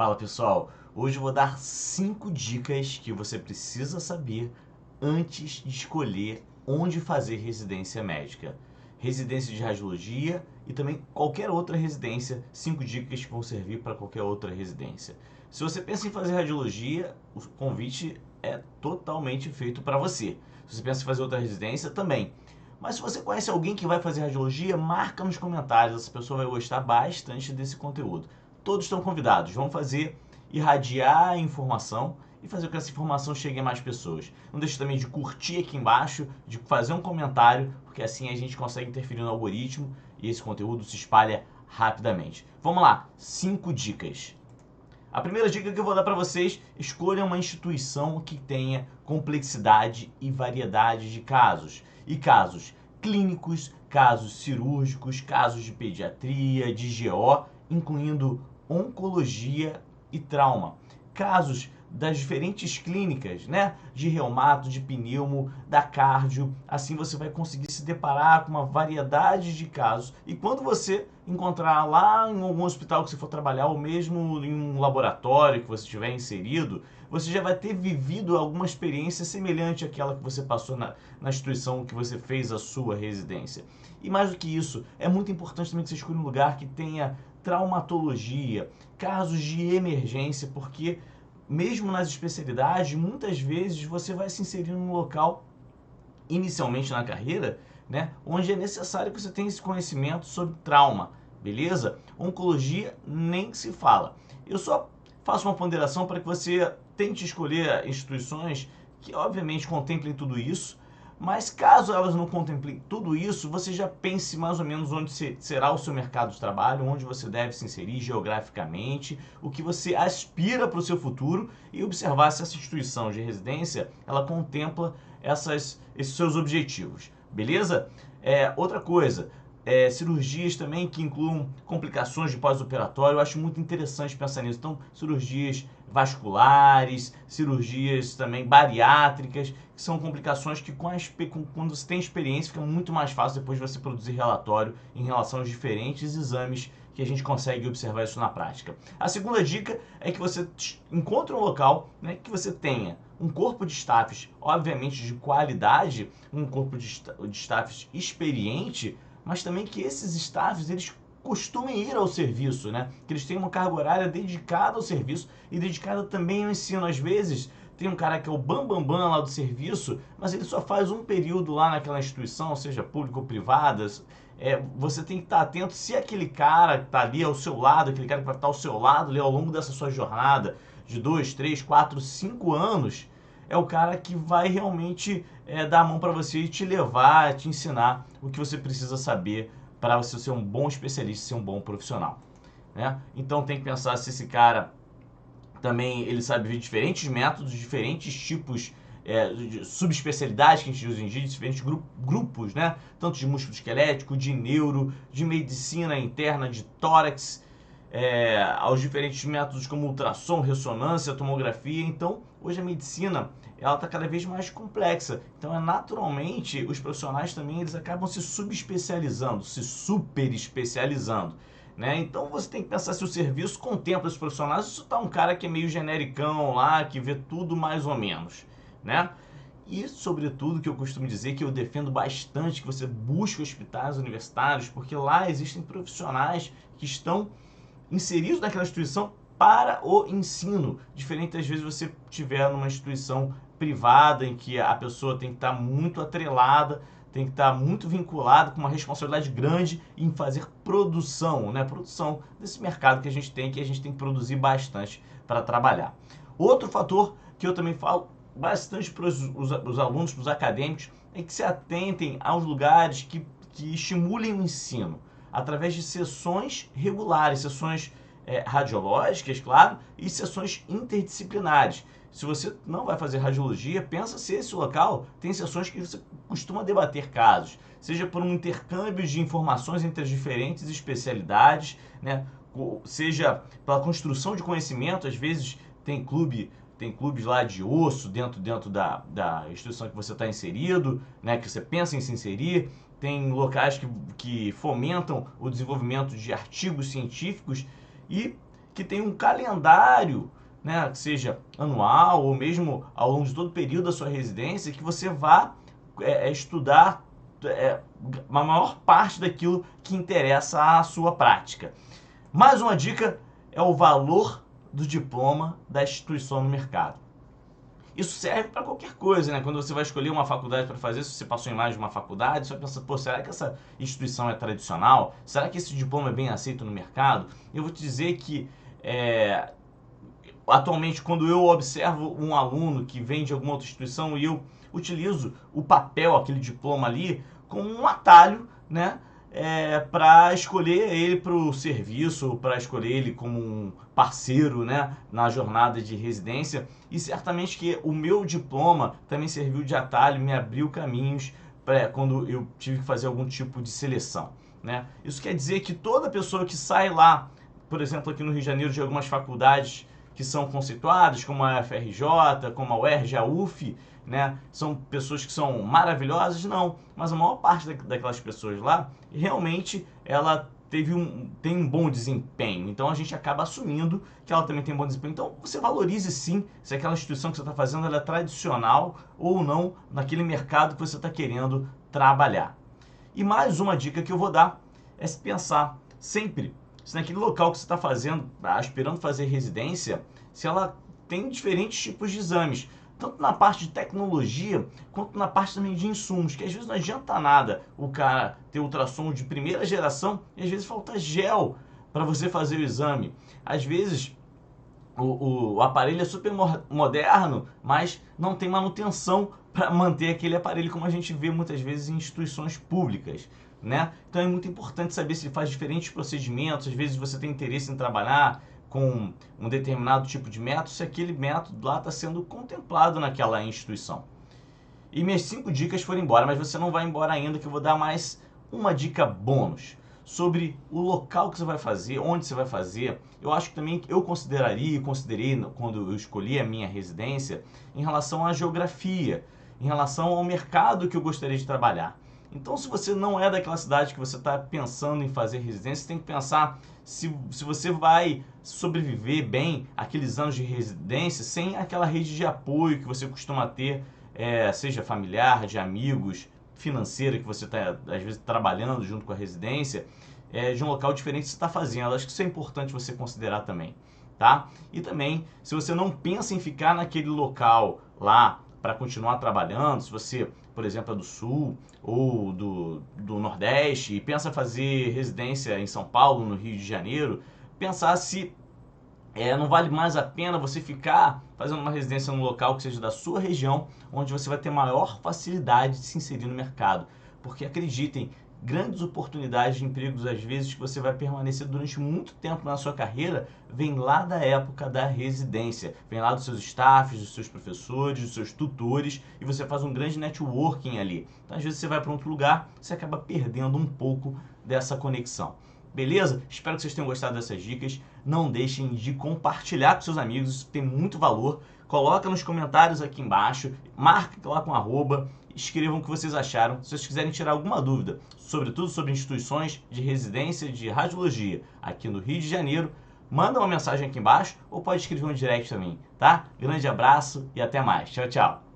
Fala pessoal, hoje eu vou dar 5 dicas que você precisa saber antes de escolher onde fazer residência médica. Residência de radiologia e também qualquer outra residência, 5 dicas que vão servir para qualquer outra residência. Se você pensa em fazer radiologia, o convite é totalmente feito para você. Se você pensa em fazer outra residência, também. Mas se você conhece alguém que vai fazer radiologia, marca nos comentários, essa pessoa vai gostar bastante desse conteúdo. Todos estão convidados, vamos irradiar a informação e fazer com que essa informação chegue a mais pessoas. Não deixe também de curtir aqui embaixo, de fazer um comentário, porque assim a gente consegue interferir no algoritmo e esse conteúdo se espalha rapidamente. Vamos lá, 5 dicas. A primeira dica que eu vou dar para vocês: escolha uma instituição que tenha complexidade e variedade de casos. E casos clínicos, casos cirúrgicos, casos de pediatria, de GO, incluindo oncologia e trauma. Casos das diferentes clínicas, né? De reumato, de pneumo, da cardio. Assim você vai conseguir se deparar com uma variedade de casos. E quando você encontrar lá em algum hospital que você for trabalhar, ou mesmo em um laboratório que você estiver inserido, você já vai ter vivido alguma experiência semelhante àquela que você passou na instituição que você fez a sua residência. E mais do que isso, é muito importante também que você escolha um lugar que tenha traumatologia, casos de emergência, porque mesmo nas especialidades, muitas vezes você vai se inserir num local, inicialmente na carreira, né, onde é necessário que você tenha esse conhecimento sobre trauma, beleza? Oncologia nem se fala. Eu só faço uma ponderação para que você tente escolher instituições que obviamente contemplem tudo isso, mas caso elas não contemplem tudo isso, você já pense mais ou menos onde será o seu mercado de trabalho, onde você deve se inserir geograficamente, o que você aspira para o seu futuro e observar se essa instituição de residência ela contempla esses seus objetivos, beleza? Outra coisa, cirurgias também que incluam complicações de pós-operatório, eu acho muito interessante pensar nisso. Então, cirurgias vasculares, cirurgias também bariátricas, que são complicações que quando você tem experiência fica muito mais fácil depois de você produzir relatório em relação aos diferentes exames que a gente consegue observar isso na prática. A segunda dica é que você encontre um local, né, que você tenha um corpo de staffs, obviamente de qualidade, um corpo de staffs experiente, mas também que esses staffs eles costumem ir ao serviço, né? Que eles tenham uma carga horária dedicada ao serviço e dedicada também ao ensino. Às vezes tem um cara que é o bambambam lá do serviço, mas ele só faz um período lá naquela instituição, seja pública ou privada. Você tem que estar atento se aquele cara que está ali ao seu lado, aquele cara que vai estar ao seu lado ali ao longo dessa sua jornada de 2, 3, 4, 5 anos, é o cara que vai realmente dar a mão para você e te levar, te ensinar o que você precisa saber para você ser um bom especialista, ser um bom profissional, né? Então tem que pensar se esse cara também ele sabe ver diferentes métodos, diferentes tipos de subespecialidades que a gente usa hoje em dia, diferentes grupos, né? Tanto de músculo esquelético, de neuro, de medicina interna, de tórax, aos diferentes métodos como ultrassom, ressonância, tomografia. Então, hoje a medicina ela está cada vez mais complexa. Então, naturalmente, os profissionais também eles acabam se subespecializando, se super especializando, né? Então, você tem que pensar se o serviço contempla esses profissionais. Isso está um cara que é meio genericão lá, que vê tudo mais ou menos, né? E, sobretudo, que eu costumo dizer, que eu defendo bastante, que você busque hospitais universitários, porque lá existem profissionais que estão inseridos naquela instituição para o ensino, diferente às vezes você tiver numa instituição privada em que a pessoa tem que estar muito atrelada, tem que estar muito vinculada, com uma responsabilidade grande em fazer produção, né? Produção desse mercado que a gente tem que produzir bastante para trabalhar. Outro fator que eu também falo bastante para os alunos, para os acadêmicos, é que se atentem aos lugares que estimulem o ensino, através de sessões regulares, sessões radiológicas, claro, e sessões interdisciplinares. Se você não vai fazer radiologia, pensa se esse local tem sessões que você costuma debater casos, seja por um intercâmbio de informações entre as diferentes especialidades, né? Seja pela construção de conhecimento. Às vezes tem clubes lá de osso dentro da instituição que você está inserido, né, que você pensa em se inserir. Tem locais que fomentam o desenvolvimento de artigos científicos e que tem um calendário, né, que seja anual ou mesmo ao longo de todo o período da sua residência, que você vá estudar a maior parte daquilo que interessa à sua prática. Mais uma dica é o valor do diploma da instituição no mercado. Isso serve para qualquer coisa, né? Quando você vai escolher uma faculdade para fazer, se você passou em mais de uma faculdade, você vai pensar, pô, será que essa instituição é tradicional? Será que esse diploma é bem aceito no mercado? Eu vou te dizer que atualmente, quando eu observo um aluno que vem de alguma outra instituição e eu utilizo o papel, aquele diploma ali, como um atalho, né? Para escolher ele para o serviço, para escolher ele como um parceiro, né, na jornada de residência. E certamente que o meu diploma também serviu de atalho, me abriu caminhos quando eu tive que fazer algum tipo de seleção, né? Isso quer dizer que toda pessoa que sai lá, por exemplo, aqui no Rio de Janeiro, de algumas faculdades que são conceituadas, como a FRJ, como a UERJ, a UF, né? São pessoas que são maravilhosas? Não, mas a maior parte daquelas pessoas lá, realmente, ela tem um bom desempenho. Então, a gente acaba assumindo que ela também tem um bom desempenho. Então, você valorize sim se aquela instituição que você está fazendo ela é tradicional ou não naquele mercado que você está querendo trabalhar. E mais uma dica que eu vou dar é se pensar sempre se naquele local que você está fazendo, esperando fazer residência, se ela tem diferentes tipos de exames, tanto na parte de tecnologia, quanto na parte também de insumos, que às vezes não adianta nada o cara ter ultrassom de primeira geração e às vezes falta gel para você fazer o exame. Às vezes o aparelho é super moderno, mas não tem manutenção para manter aquele aparelho, como a gente vê muitas vezes em instituições públicas, né? Então é muito importante saber se ele faz diferentes procedimentos. Às vezes você tem interesse em trabalhar com um determinado tipo de método, se aquele método lá está sendo contemplado naquela instituição. E minhas 5 dicas foram embora, mas você não vai embora ainda, que eu vou dar mais uma dica bônus sobre o local que você vai fazer, onde você vai fazer. Eu acho que também eu consideraria e considerei quando eu escolhi a minha residência em relação à geografia, em relação ao mercado que eu gostaria de trabalhar. Então, se você não é daquela cidade que você está pensando em fazer residência, você tem que pensar se você vai sobreviver bem aqueles anos de residência sem aquela rede de apoio que você costuma ter, seja familiar, de amigos, financeira, que você está, às vezes, trabalhando junto com a residência, de um local diferente que você está fazendo. Acho que isso é importante você considerar também, tá? E também, se você não pensa em ficar naquele local lá para continuar trabalhando, se você, por exemplo, é do Sul ou do Nordeste e pensa fazer residência em São Paulo, no Rio de Janeiro, pensar se não vale mais a pena você ficar fazendo uma residência num local que seja da sua região, onde você vai ter maior facilidade de se inserir no mercado. Porque acreditem, grandes oportunidades de empregos, às vezes, que você vai permanecer durante muito tempo na sua carreira, vem lá da época da residência, vem lá dos seus staffs, dos seus professores, dos seus tutores, e você faz um grande networking ali. Então, às vezes, você vai para outro lugar, você acaba perdendo um pouco dessa conexão. Beleza? Espero que vocês tenham gostado dessas dicas. Não deixem de compartilhar com seus amigos, isso tem muito valor. Coloca nos comentários aqui embaixo, marca lá com @, escrevam o que vocês acharam. Se vocês quiserem tirar alguma dúvida, sobretudo sobre instituições de residência de radiologia aqui no Rio de Janeiro, manda uma mensagem aqui embaixo ou pode escrever um direct também, tá? Grande abraço e até mais. Tchau, tchau.